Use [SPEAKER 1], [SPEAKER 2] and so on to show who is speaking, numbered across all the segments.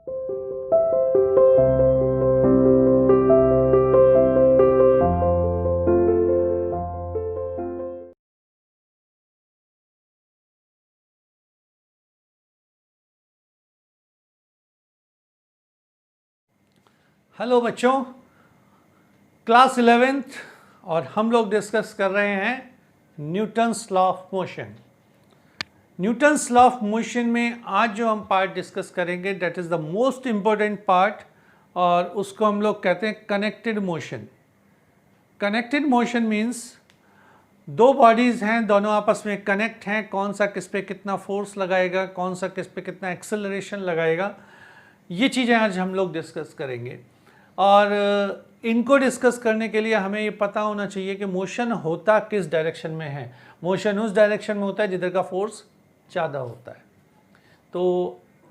[SPEAKER 1] Hello बच्चों, class 11th और हम लोग डिस्कस कर रहे हैं Newton's law of motion. Newton's law of motion में आज जो हम पार्ट डिस्कस करेंगे that is the most important part, और उसको हम लोग कहते हैं connected motion. Connected motion means दो बॉडीज़ हैं, दोनों आपस में कनेक्ट हैं, कौन सा किस पे कितना फोर्स लगाएगा, कौन सा किस पे कितना एक्सेलरेशन लगाएगा, ये चीज़ें आज हम लोग डिस्कस करेंगे। और इनको डिस्कस करने के लिए हमें ये पता होना चाहिए कि मोशन होता किस डायरेक्शन में है। मोशन उस डायरेक्शन में होता है जिधर का फोर्स ज़्यादा होता है। तो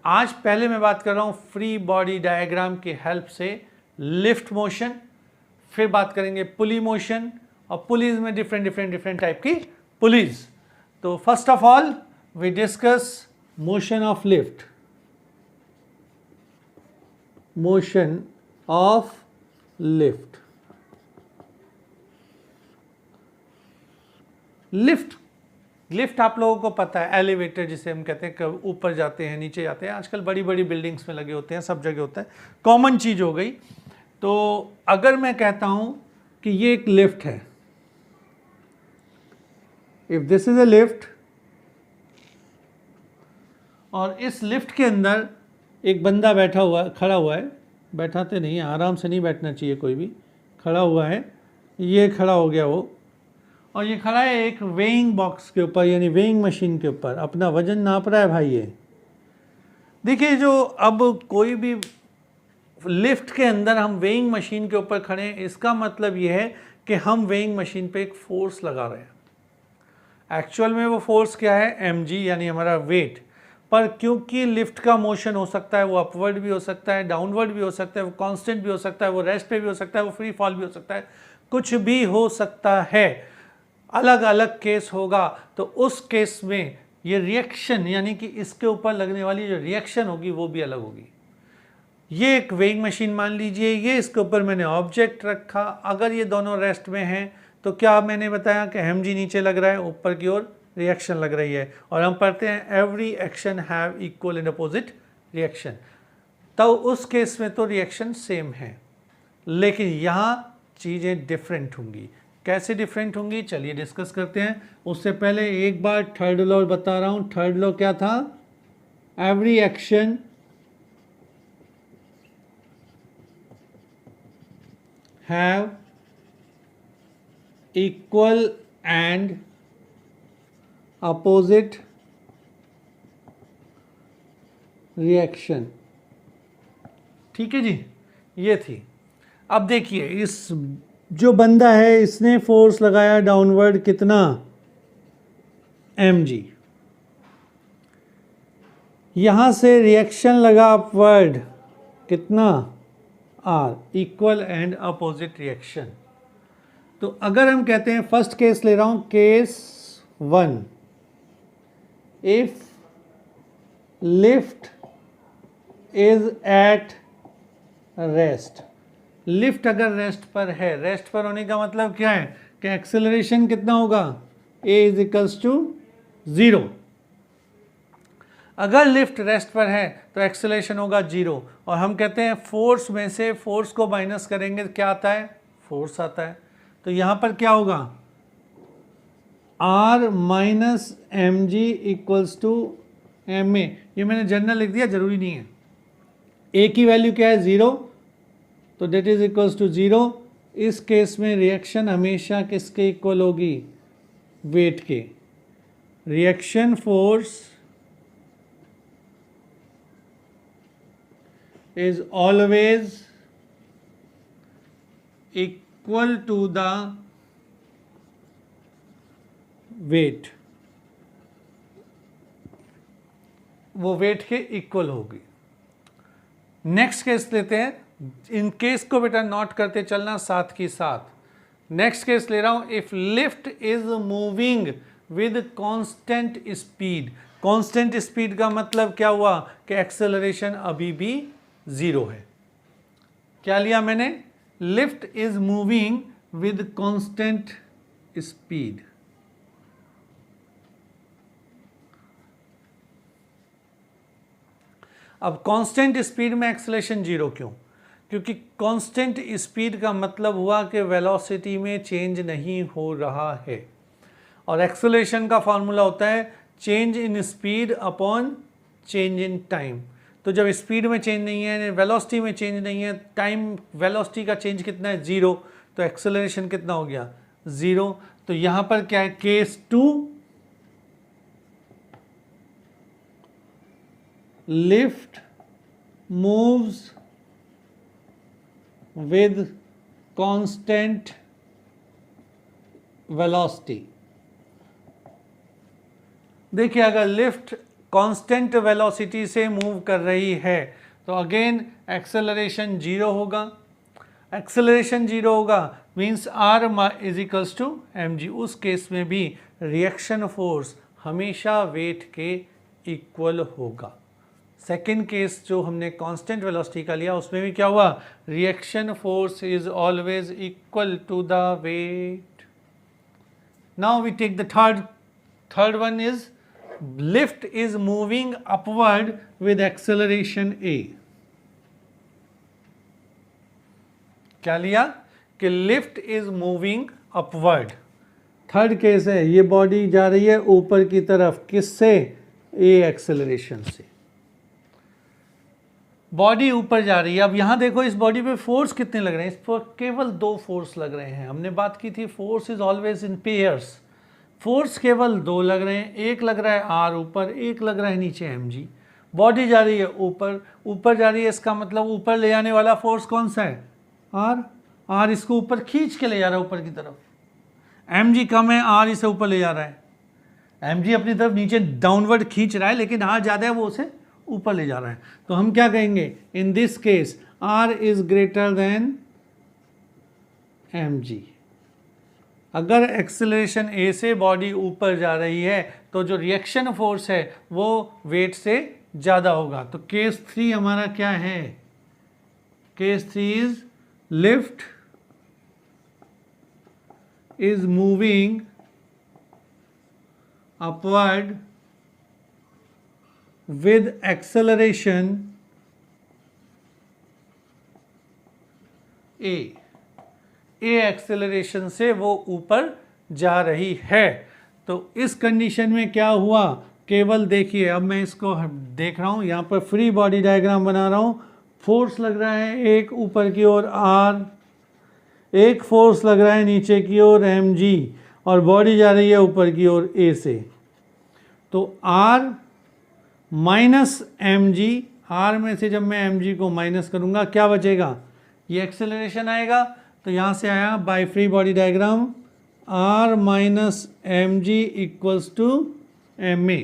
[SPEAKER 1] आज पहले मैं बात कर रहा हूँ फ्री बॉडी डायग्राम की हेल्प से लिफ्ट मोशन, फिर बात करेंगे पुली मोशन, और पुलीज में डिफरेंट टाइप की पुलीज। तो first of all we discuss motion of lift. Motion of lift. Lift आप लोगों को पता है, एलिवेटर जिसे हम कहते हैं, कि ऊपर जाते हैं नीचे जाते हैं, आजकल बड़ी बड़ी बिल्डिंग्स में लगे होते हैं, सब जगह होता है, कॉमन चीज़ हो गई। तो अगर मैं कहता हूं कि ये एक लिफ्ट है, if this is a lift, और इस लिफ्ट के अंदर एक बंदा बैठा हुआ, खड़ा हुआ है, बैठाते नहीं, आराम से नहीं बैठना चाहिए कोई भी, खड़ा हुआ है, ये खड़ा हो गया वो, और ये खड़ा है एक वेइंग बॉक्स के ऊपर, यानी वेइंग मशीन के ऊपर, अपना वजन नाप रहा है भाई। ये देखिए, जो अब कोई भी लिफ्ट के अंदर हम वेइंग मशीन के ऊपर खड़े हैं, इसका मतलब ये है कि हम वेइंग मशीन पे एक फोर्स लगा रहे हैं। एक्चुअल में वो फोर्स क्या है, mg, यानी हमारा वेट। पर क्योंकि लिफ्ट का मोशन हो सकता है, वो अपवर्ड भी हो सकता है, डाउनवर्ड भी हो सकता है, वो कांस्टेंट भी हो सकता है, वो रेस्ट पे भी हो सकता है, वो फ्री फॉल भी हो सकता है, कुछ भी हो सकता है, अलग अलग केस होगा। तो उस केस में ये रिएक्शन, यानी कि इसके ऊपर लगने वाली जो रिएक्शन होगी वो भी अलग होगी। ये एक वेइंग मशीन मान लीजिए, ये इसके ऊपर मैंने ऑब्जेक्ट रखा, अगर ये दोनों रेस्ट में हैं तो क्या मैंने बताया कि mg नीचे लग रहा है, ऊपर की ओर रिएक्शन लग रही है, और हम पढ़ते हैं every action have equal and opposite reaction. तो उस केस में तो रिएक्शन सेम है, लेकिन यहाँ चीज़ें डिफरेंट होंगी। कैसे डिफरेंट होंगी, चलिए डिस्कस करते हैं। उससे पहले एक बार थर्ड लॉ बता रहा हूँ। थर्ड लॉ क्या था, every action have equal and opposite reaction. ठीक है जी, ये थी। अब देखिए, इस जो बंदा है इसने फोर्स लगाया डाउनवर्ड, कितना, mg। यहां से रिएक्शन लगा अपवर्ड, कितना, r, equal and opposite reaction. तो अगर हम कहते हैं, फर्स्ट केस ले रहा हूं, case 1, if lift is at rest. Lift अगर रेस्ट पर है, रेस्ट पर होने का मतलब क्या है कि एक्सेलरेशन कितना होगा, a इज इक्वल्स टू 0। अगर लिफ्ट रेस्ट पर है तो एक्सेलरेशन होगा 0, और हम कहते हैं फोर्स में से फोर्स को माइनस करेंगे क्या आता है, फोर्स आता है। तो यहाँ पर क्या होगा, r minus mg equals to ma। ये मैंने जनरल लिख दिया, जरूरी नहीं है। a की वैल्यू क्या है, 0, तो डेट इज इक्वल्स टू 0। इस केस में रिएक्शन हमेशा किसके इक्वल होगी, वेट के। Reaction force is always equal to the weight, वो वेट के इक्वल होगी। नेक्स्ट केस लेते हैं, इन केस को बेटा नोट करते चलना साथ ही साथ। नेक्स्ट केस ले रहा हूं, if lift is moving with constant speed. Constant speed का मतलब क्या हुआ कि एक्सेलरेशन अभी भी 0 है। क्या लिया मैंने? Lift is moving with constant speed. अब कांस्टेंट स्पीड में एक्सेलरेशन 0 क्यों? क्योंकि कांस्टेंट स्पीड का मतलब हुआ कि वेलोसिटी में चेंज नहीं हो रहा है, और एक्सेलरेशन का फॉर्मूला होता है change in speed upon change in time. तो जब स्पीड में चेंज नहीं है, वेलोसिटी में चेंज नहीं है, टाइम वेलोसिटी का चेंज कितना है? 0, तो एक्सेलरेशन कितना हो गया? 0। तो यहां पर क्या है? Case 2, lift moves with constant velocity। देखिए, अगर लिफ्ट कांस्टेंट वेलोसिटी से मूव कर रही है तो अगेन एक्सेलरेशन 0 होगा। एक्सेलरेशन 0 होगा means r is equals to mg। उस केस में भी रिएक्शन फोर्स हमेशा वेट के इक्वल होगा। सेकेंड केस जो हमने कांस्टेंट वेलोसिटी का लिया उसमें भी क्या हुआ? Reaction force is always equal to the weight. Now we take the third one is lift is moving upward with acceleration a। क्या लिया? कि lift is moving upward. Third case है, ये बॉडी जा रही है ऊपर की तरफ, किससे? a एक्सेलरेशन से। बॉडी ऊपर जा रही है। अब यहां देखो इस बॉडी पे फोर्स कितने लग रहे हैं? इस पर केवल 2 फोर्स लग रहे हैं। हमने बात की थी force is always in pairs. Force केवल 2 लग रहे हैं, एक लग रहा है आर ऊपर, एक लग रहा है नीचे mg। बॉडी जा रही है ऊपर जा रही है, इसका मतलब ऊपर ले जाने वाला फोर्स कौन सा है? आर इसको ऊपर खींच के ले जा रहा है ऊपर की तरफ। mg कम है, आर इसे ऊपर ले जा रहा है। mg अपनी तरफ नीचे डाउनवर्ड खींच रहा है, लेकिन आर ज्यादा है, वो उसे ऊपर ले जा रहा है। तो हम क्या कहेंगे? In this case r is greater then mg। अगर एक्सेलरेशन a से बॉडी ऊपर जा रही है तो जो रिएक्शन फोर्स है वो वेट से ज्यादा होगा। तो केस 3 हमारा क्या है? Case 3 is lift is moving upward with acceleration a acceleration से वो ऊपर जा रही है। तो इस कंडीशन में क्या हुआ? केवल देखिए, अब मैं इसको देख रहा हूं, यहां पर फ्री बॉडी डायग्राम बना रहा हूं। फोर्स लग रहा है एक ऊपर की ओर r, एक फोर्स लग रहा है नीचे की ओर mg, और बॉडी जा रही है ऊपर की ओर a से। तो r माइनस mg, r में से जब मैं mg को माइनस करूंगा क्या बचेगा? ये एक्सेलरेशन आएगा। तो यहां से आया by free body diagram r minus mg equals to ma।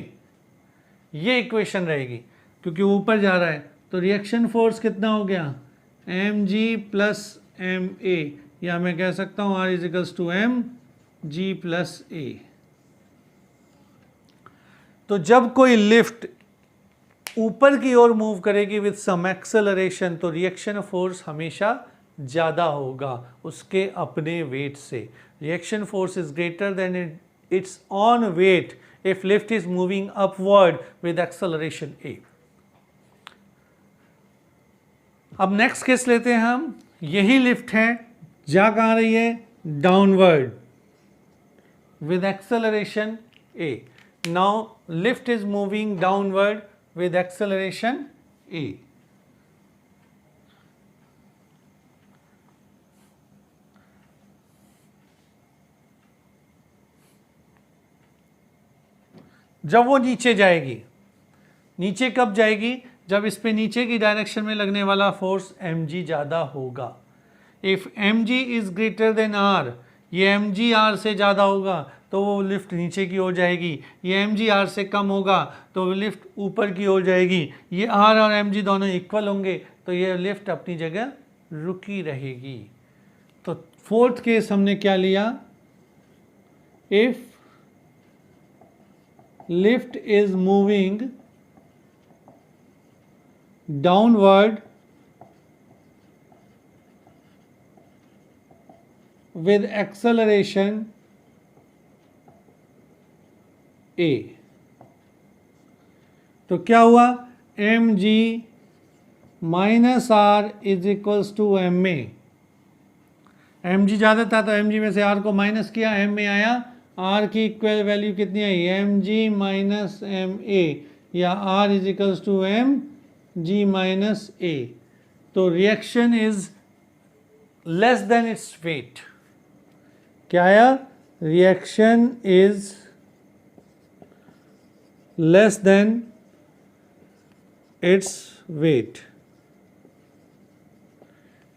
[SPEAKER 1] ये इक्वेशन रहेगी क्योंकि ऊपर जा रहा है। तो रिएक्शन फोर्स कितना हो गया? mg प्लस ma, या मैं कह सकता हूं r is equals to mg plus a। तो जब कोई लिफ्ट ऊपर की ओर मूव करेगी विद सम एक्सेलरेशन तो रिएक्शन फोर्स हमेशा ज़्यादा होगा उसके अपने वेट से। Reaction force is greater than its on weight if lift is moving upward with acceleration a। अब नेक्स्ट केस लेते हैं हम। यही लिफ्ट है, जा कहाँ रही है? Downward with acceleration a। Now lift is moving downward with acceleration a। जब वो नीचे जाएगी, नीचे कब जाएगी? जब इस पे नीचे की डायरेक्शन में लगने वाला फोर्स mg ज़्यादा होगा। If mg is greater then r, ये mg r से ज़्यादा होगा तो वो लिफ्ट नीचे की ओर जाएगी। ये mg r से कम होगा तो वो लिफ्ट ऊपर की ओर जाएगी। ये r और mg दोनों इक्वल होंगे तो ये लिफ्ट अपनी जगह रुकी रहेगी। तो फोर्थ केस हमने क्या लिया? If lift is moving downward with acceleration a। तो क्या हुआ, mg minus R is equals to M में, mg ज़्यादा था तो mg में से r को माइनस किया, m में आया, r की इक्वल वैल्यू कितनी आई, mg माइनस एम ए, या r is equals to M G minus A. तो reaction is less than its weight. क्या आया, reaction is less than its weight.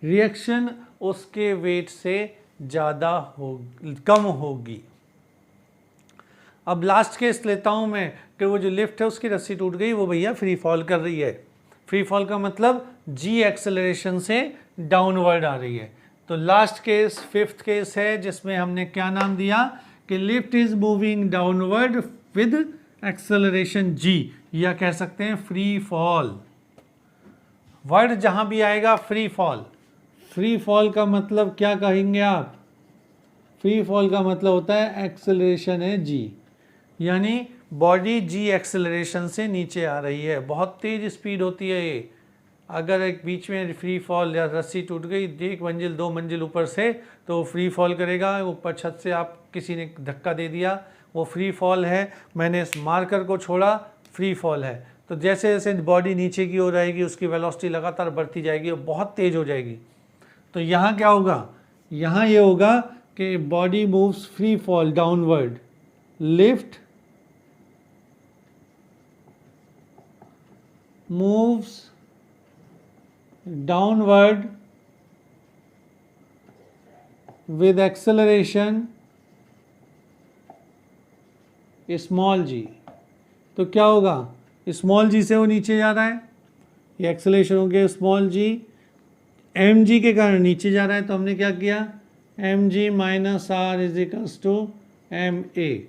[SPEAKER 1] Reaction उसके वेट से ज़्यादा कम होगी। अब लास्ट केस लेता हूँ मैं कि वो जो लिफ्ट है उसकी रस्सी टूट गई, वो भैया फ्री फॉल कर रही है। फ्री फॉल का मतलब जी एक्सेलरेशन से डाउनवर्ड आ रही है। तो लास्ट केस फिफ्थ केस है जिसमें हमने क्या नाम दिया कि lift is moving downward with acceleration G, या कह सकते हैं फ्री फॉल। वर्ड जहां भी आएगा फ्री फॉल, फ्री फॉल का मतलब क्या कहेंगे आप, फ्री फॉल का मतलब होता है एक्सेलरेशन है जी, यानी बॉडी जी एक्सेलरेशन से नीचे आ रही है, बहुत तेज स्पीड होती है ये। अगर एक बीच में फ्री फॉल या रस्सी टूट गई 1 मंजिल 2 मंजिल ऊपर से, तो फ्री फॉल करेगा। ऊपर छत से आप किसी ने धक्का दे दिया, वो फ्री फॉल है। मैंने इस मार्कर को छोड़ा, फ्री फॉल है। तो जैसे जैसे बॉडी नीचे की ओर आएगी उसकी वेलोसिटी लगातार बढ़ती जाएगी और बहुत तेज हो जाएगी। तो यहाँ क्या होगा, यहाँ ये होगा कि body moves free fall downward, lift moves downward with acceleration small g। तो क्या होगा, स्मॉल जी से वो नीचे जा रहा है, ये एक्सेलरेशन हो गया स्मॉल जी, एम जी के कारण नीचे जा रहा है। तो हमने क्या किया, M G minus R is equals to M A,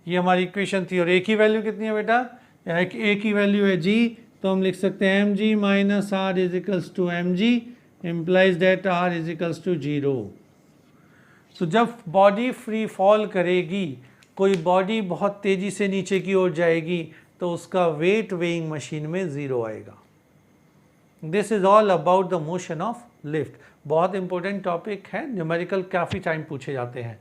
[SPEAKER 1] ये हमारी इक्वेशन थी। और ए की वैल्यू कितनी है बेटा, ए की वैल्यू है जी, तो हम लिख सकते हैं M G minus R is equals to M G, implies that R is equals to 0। तो जब बॉडी फ्री फॉल करेगी, कोई बॉडी बहुत तेज़ी से न्यूचे की ओर जाएगी, तो उसका वेट वेइंग मशीन में 0 आएगा। This is all about the motion of lift. बहुत इंपॉर्टेंट टॉपिक है, न्यूमेरिकल काफ़ी टाइम पूछे जाते हैं,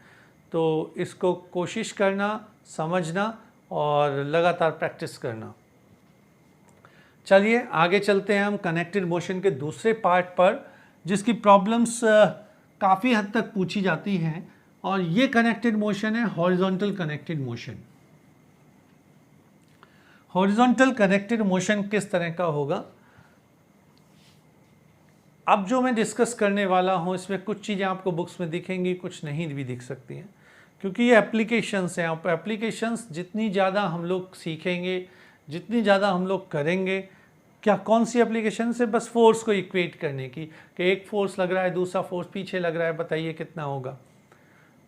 [SPEAKER 1] तो इसको कोशिश करना, समझना और लगातार प्रैक्टिस करना। चलिए आगे चलते हैं हम कनेक्टेड मोशन के दूसरे पार्ट पर, जिसकी प्रॉब्लम्स काफ़ी हद तक पूछी जाती हैं। और ये कनेक्टेड मोशन है horizontal connected motion. Horizontal connected motion किस तरह का होगा, अब जो मैं डिस्कस करने वाला हूँ इसमें कुछ चीज़ें आपको बुक्स में दिखेंगी, कुछ नहीं भी दिख सकती हैं, क्योंकि ये एप्लीकेशंस हैं। आप एप्लीकेशंस जितनी ज़्यादा हम लोग सीखेंगे, जितनी ज़्यादा हम लोग करेंगे, क्या कौन सी एप्लीकेशन से, बस फोर्स को इक्वेट करने की कि एक फोर्स लग रहा है दूसरा फोर्स पीछे लग रहा है, बताइए कितना होगा।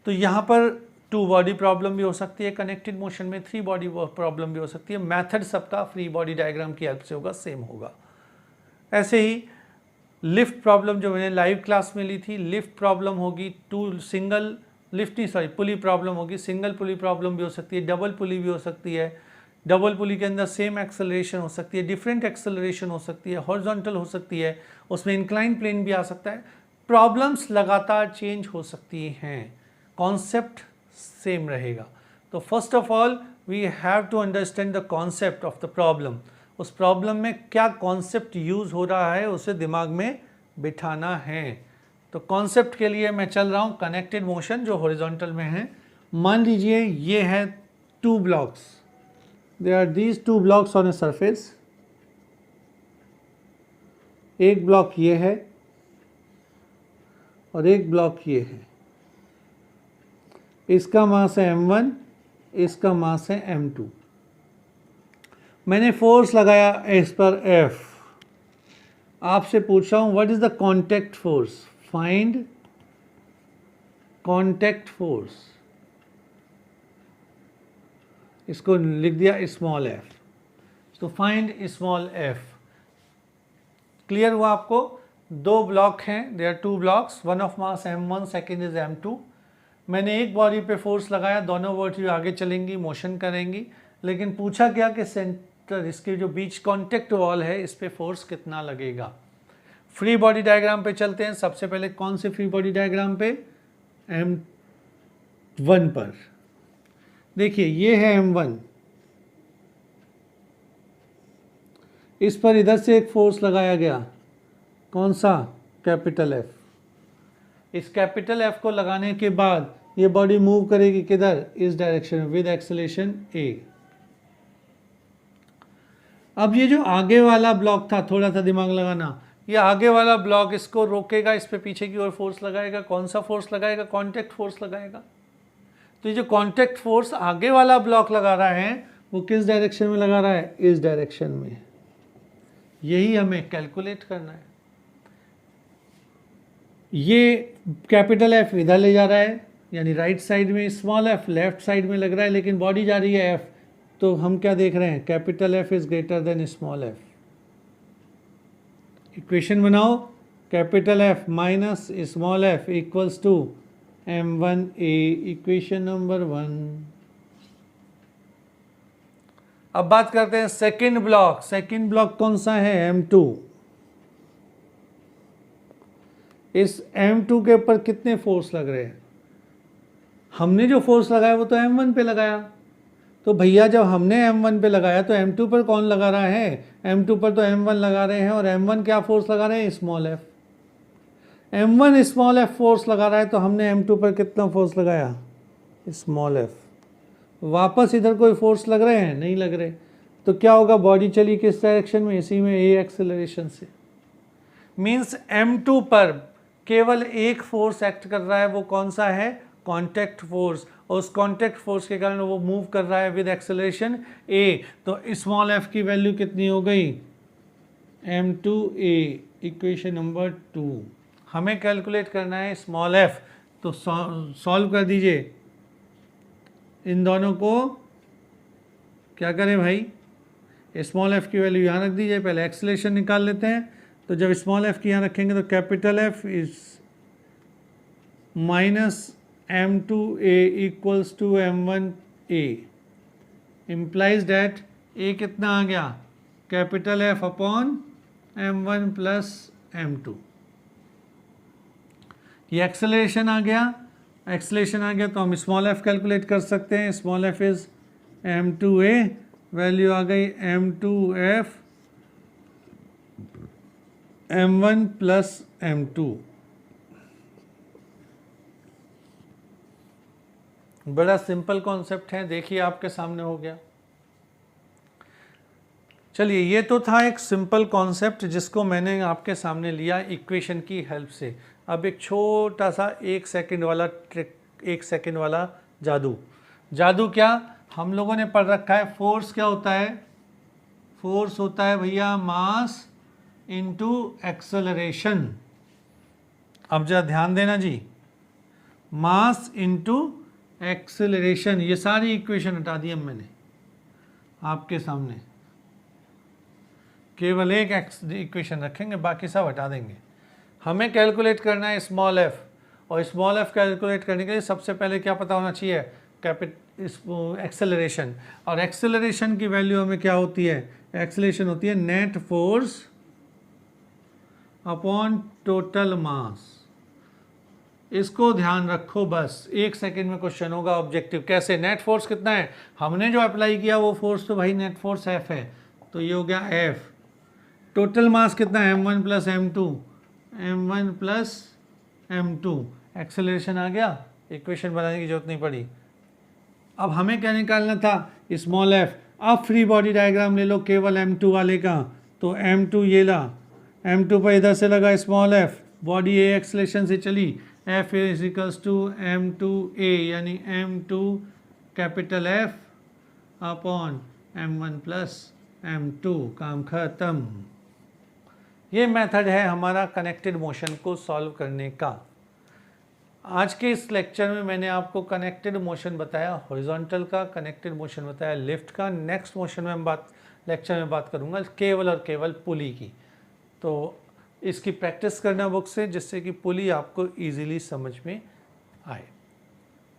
[SPEAKER 1] तो यहाँ पर 2 बॉडी प्रॉब्लम भी हो सकती है कनेक्टेड मोशन में, 3 बॉडी प्रॉब्लम भी हो सकती है। मेथड सबका फ्री बॉडी डायग्राम की हेल्प से होगा, सेम होगा। ऐसे ही लिफ्ट प्रॉब्लम जो मैंने लाइव क्लास में ली थी, लिफ्ट प्रॉब्लम होगी, सिंगल लिफ्ट नहीं सॉरी पुली प्रॉब्लम होगी, सिंगल पुली प्रॉब्लम भी हो सकती है, डबल पुली भी हो सकती है। डबल पुली के अंदर सेम एक्सेलरेशन हो सकती है, डिफरेंट एक्सेलरेशन हो सकती है, हॉरिजॉन्टल हो सकती है, उसमें इंक्लाइन प्लेन भी आ सकता है। प्रॉब्लम्स लगातार चेंज हो सकती हैं, कॉन्सेप्ट सेम रहेगा। तो first of all we have to understand the concept of the problem. उस प्रॉब्लम में क्या कॉन्सेप्ट यूज़ हो रहा है उसे दिमाग में बिठाना है। तो कॉन्सेप्ट के लिए मैं चल रहा हूँ कनेक्टेड मोशन जो हॉरिजॉन्टल में है। मान लीजिए ये है 2 blocks, there are these 2 blocks on a surface. एक ब्लॉक ये है और एक ब्लॉक ये है। इसका मास है m1, इसका मास है m2। मैंने फोर्स लगाया इस पर F। आपसे पूछ रहा हूं what is the contact force, find contact force. इसको लिख दिया स्मॉल f। तो फाइंड स्मॉल f। क्लियर हुआ आपको? दो ब्लॉक हैं, there are two blocks, one of mass m1, second is m2। मैंने एक बॉडी पे फोर्स लगाया, दोनों बॉडी आगे चलेंगी, मोशन करेंगी, लेकिन पूछा गया कि सेंटर, इसके जो बीच कॉन्टेक्ट वॉल है, इस पे फोर्स कितना लगेगा। फ्री बॉडी डायग्राम पे चलते हैं। सबसे पहले कौन से फ्री बॉडी डायग्राम पे, m1 पर। देखिए ये है m1, इस पर इधर से एक फोर्स लगाया गया, कौन सा, कैपिटल F। इस कैपिटल F को लगाने के बाद ये बॉडी मूव करेगी किधर, इस डायरेक्शन में, विद एक्सेलरेशन a। अब ये जो आगे वाला ब्लॉक था, थोड़ा सा दिमाग लगाना, ये आगे वाला ब्लॉक इसको रोकेगा, इस पे पीछे की ओर फोर्स लगाएगा। कौन सा फोर्स लगाएगा, कांटेक्ट फोर्स लगाएगा। तो ये जो कांटेक्ट फोर्स आगे वाला ब्लॉक लगा रहा है, वो किस डायरेक्शन में लगा रहा है, इस डायरेक्शन में। यही हमें कैलकुलेट करना है। ये कैपिटल F इधर ले जा रहा है, यानी राइट साइड में, स्मॉल f लेफ्ट साइड में लग रहा है, लेकिन बॉडी जा रही है F। तो हम क्या देख रहे हैं, capital F is greater than small f। Equation बनाओ, capital F minus small f equals to m1a, equation number 1। अब बात करते हैं सेकंड ब्लॉक। सेकंड ब्लॉक कौन सा है, m2। इस m2 के ऊपर कितने फोर्स लग रहे हैं, हमने जो फोर्स लगाया वो तो m1 पे लगाया। तो भैया जब हमने m1 पे लगाया तो m2 पर कौन लगा रहा है, m2 पर तो m1 लगा रहे हैं, और m1 क्या फोर्स लगा रहे हैं, small f। m1 small f force लगा रहा है, तो हमने m2 पर कितना फोर्स लगाया, स्मॉल f। वापस इधर कोई फोर्स लग रहे हैं, नहीं लग रहे। तो क्या होगा, बॉडी चली किस डायरेक्शन में, इसी में, a एक्सेलरेशन से। मीन्स m2 पर केवल एक फोर्स एक्ट कर रहा है, वो कौन सा है, कांटेक्ट फोर्स, और उस कांटेक्ट फोर्स के कारण वो मूव कर रहा है विद एक्सेलरेशन a। तो स्मॉल f की वैल्यू कितनी हो गई, m2a, इक्वेशन नंबर 2। हमें कैलकुलेट करना है स्मॉल f, तो सॉल्व कर दीजिए। इन दोनों को क्या करें भाई, स्मॉल f की वैल्यू यहाँ रख दीजिए, पहले एक्सेलरेशन निकाल लेते हैं। तो जब स्मॉल f की यहाँ रखेंगे तो capital F is minus m2a equals to m1a, implies that a कितना आ गया, capital F upon m1 plus m2। ये एक्सेलरेशन आ गया, एक्सेलरेशन आ गया तो हम स्मॉल f कैलकुलेट कर सकते हैं। Small f is m2a, value आ गई m2f m1 प्लस m2। बड़ा सिंपल कॉन्सेप्ट है, देखिए आपके सामने हो गया। चलिए, ये तो था एक सिंपल कॉन्सेप्ट जिसको मैंने आपके सामने लिया इक्वेशन की हेल्प से। अब एक छोटा सा 1 सेकंड वाला ट्रिक, 1 सेकंड वाला जादू। जादू क्या, हम लोगों ने पढ़ रखा है, फोर्स क्या होता है, फोर्स होता है भैया मास इनटू एक्सेलरेशन। अब जरा ध्यान देना जी, मास इनटू एक्सेलरेशन। ये सारी इक्वेशन हटा दी अब मैंने आपके सामने, केवल एक इक्वेशन रखेंगे, बाकी सब हटा देंगे। हमें कैलकुलेट करना है स्मॉल f, और स्मॉल f कैलकुलेट करने के लिए सबसे पहले क्या पता होना चाहिए, एक्सेलरेशन। और एक्सेलरेशन की वैल्यू हमें क्या होती है, एक्सेलरेशन होती है net force upon total mass. इसको ध्यान रखो, बस 1 सेकंड में क्वेश्चन होगा ऑब्जेक्टिव। कैसे, नेट फोर्स कितना है, हमने जो अप्लाई किया वो फोर्स तो भाई नेट फोर्स F है, तो ये हो गया F। टोटल मास कितना है, m1 plus m2, m1 plus m2। Acceleration आ गया, इक्वेशन बनाने की जरूरत नहीं पड़ी। अब हमें क्या निकालना था, स्मॉल f। अब फ्री बॉडी डायग्राम ले लो केवल m2 वाले का, तो m2 ये ला, m2 पर इधर से लगा small f, body a acceleration से चली, f is equals to m2a, यानी m2 capital F upon m1 plus m2। काम खत्म। ये मेथड है हमारा कनेक्टेड मोशन को सॉल्व करने का। आज के इस लेक्चर में मैंने आपको कनेक्टेड मोशन बताया, हॉरिजॉन्टल का, कनेक्टेड मोशन बताया लिफ्ट का। नेक्स्ट मोशन में लेक्चर में बात करूंगा केवल और केवल पुली की। तो इसकी प्रैक्टिस करना बुक से, जिससे कि पुली आपको ईजिली समझ में आए।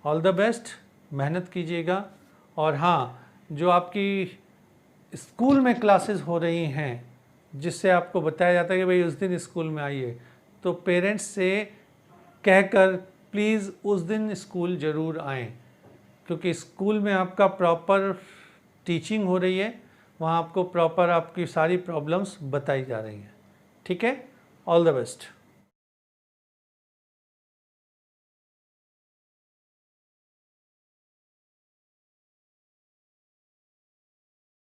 [SPEAKER 1] ऑल द बेस्ट, मेहनत कीजिएगा। और हाँ, जो आपकी स्कूल में क्लासेस हो रही हैं, जिससे आपको बताया जाता है कि भाई उस दिन स्कूल में आइए, तो पेरेंट्स से कहकर प्लीज़ उस दिन स्कूल ज़रूर आएँ, क्योंकि स्कूल में आपका प्रॉपर टीचिंग हो रही है, वहाँ आपको प्रॉपर आपकी सारी प्रॉब्लम्स बताई जा रही हैं। ठीक है, ऑल द बेस्ट।